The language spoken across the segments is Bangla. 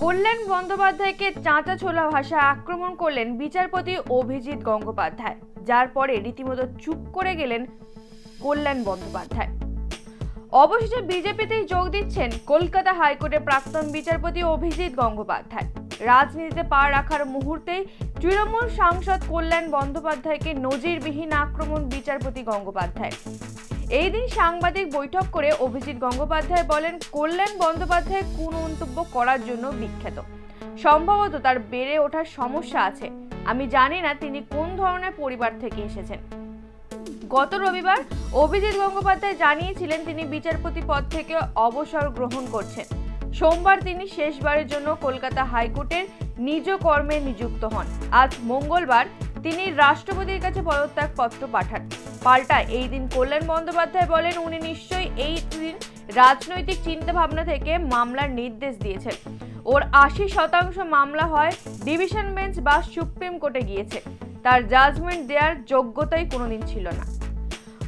কল্যাণ বন্দ্যোপাধ্যায়কে চাঁচা ছোলা ভাষায় আক্রমণ করলেন বিচারপতি অভিজিৎ গঙ্গোপাধ্যায়, যার পরে রীতিমতো চুপ করে গেলেন কল্যাণ বন্দ্যোপাধ্যায়। অবশেষে বিজেপিতেই যোগ দিচ্ছেন কলকাতা হাইকোর্টের প্রাক্তন বিচারপতি অভিজিৎ গঙ্গোপাধ্যায়। রাজনীতিতে পা রাখার মুহূর্তেই তৃণমূল সাংসদ কল্যাণ বন্দ্যোপাধ্যায়কে নজিরবিহীন আক্রমণ বিচারপতি গঙ্গোপাধ্যায়। এই দিন সাংবাদিক বৈঠক করে অভিজিৎ গঙ্গোপাধ্যায় বলেন, কল্যাণ বন্দ্যোপাধ্যায় কোন মন্তব্য করার জন্য বিখ্যাত। সম্ভবত তার বেড়ে ওঠার সমস্যা আছে। আমি জানি না তিনি কোন ধরনের পরিবার থেকে এসেছেন। গত রবিবার অভিজিৎ গঙ্গোপাধ্যায় জানিয়েছিলেন তিনি বিচারপতি পদ থেকে অবসর গ্রহণ করছেন। সোমবার তিনি শেষবারের জন্য কলকাতা হাইকোর্টের নিজ কর্মে নিযুক্ত হন। আজ মঙ্গলবার তিনি রাষ্ট্রপতির কাছে পদত্যাগ পত্র পাঠান। পাল্টা এই দিন কল্যাণ বন্দ্যোপাধ্যায় বলেন, উনি নিশ্চয়ই এই দিন রাজনৈতিক চিন্তা ভাবনা থেকে মামলার নির্দেশ দিয়েছেন। ওর 80% মামলা হয় ডিভিশন বেঞ্চ বা সুপ্রিম কোর্টে গিয়েছে। তার জাজমেন্ট দেওয়ার যোগ্যতাই কোনোদিন ছিল না।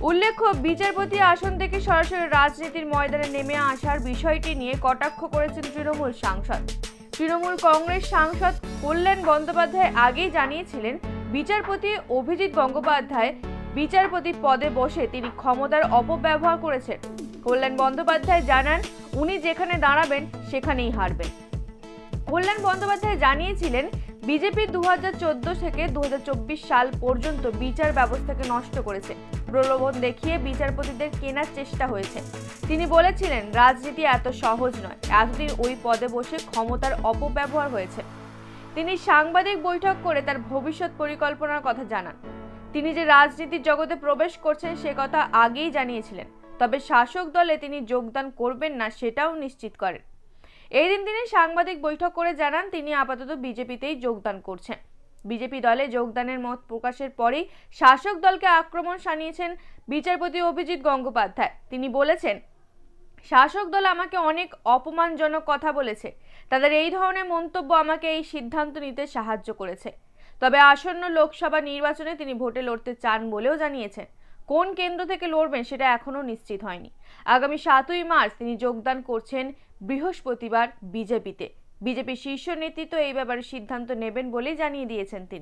উল্লেখ্য, বিচারপতি আসন থেকে সরাসরি রাজনীতির ময়দানে নেমে আসার বিষয়টি নিয়ে কটাক্ষ করেছেন তৃণমূল সাংসদ। তৃণমূল কংগ্রেস সাংসদ কল্যাণ বন্দ্যোপাধ্যায় আগেই জানিয়েছিলেন, বিচারপতি অভিজিৎ গঙ্গোপাধ্যায় বিচারপতি পদে বসে তিনি ক্ষমতার অপব্যবহার করেছেন। কল্যাণ বন্দ্যোপাধ্যায় জানান, উনি যেখানে দাঁড়াবেন সেখানেই হারবেন। কল্যাণ বন্দ্যোপাধ্যায় জানিয়েছিলেন, বিজেপি 2014 থেকে 2024 সাল পর্যন্ত বিচার ব্যবস্থাকে নষ্ট করেছে। প্রলোভন দেখিয়ে বিচারপতিদের কেনার চেষ্টা হয়েছে। তিনি বলেছিলেন, রাজনীতি এত সহজ নয়। এতদিন ওই পদে বসে ক্ষমতার অপব্যবহার হয়েছে। তিনি সাংবাদিক বৈঠক করে তার ভবিষ্যৎ পরিকল্পনার কথা জানান। তিনি যে রাজনীতির জগতে প্রবেশ করছেন সে কথা আগেই জানিয়েছিলেন, তবে শাসক দলে তিনি যোগদান করবেন না সেটাও নিশ্চিত করেন। এই দিন তিনি সাংবাদিক বৈঠক করে জানান, তিনি আপাতত বিজেপিতেই যোগদান করছেন। বিজেপি দলে যোগদানের মত প্রকাশের পরেই শাসক দলকে আক্রমণ শানিয়েছেন বিচারপতি অভিজিৎ গঙ্গোপাধ্যায়। তিনি বলেছেন, শাসক দল আমাকে অনেক অপমানজনক কথা বলেছে। তাদের এই ধরনের মন্তব্য আমাকে এই সিদ্ধান্ত নিতে সাহায্য করেছে। তবে আসন্ন লোকসভা নির্বাচনে তিনি ভোটে লড়তে চান বলেও জানিয়েছেন। কোন কেন্দ্র থেকে লড়বেন সেটা এখনো নিশ্চিত হয়নি। আগামী 7ই মার্চ তিনি যোগদান করছেন বৃহস্পতিবার বিজেপিতে। বিজেপি শীর্ষ নেতৃত্ব এই ব্যাপারে সিদ্ধান্ত নেবেন বলেই জানিয়ে দিয়েছেন তিনি।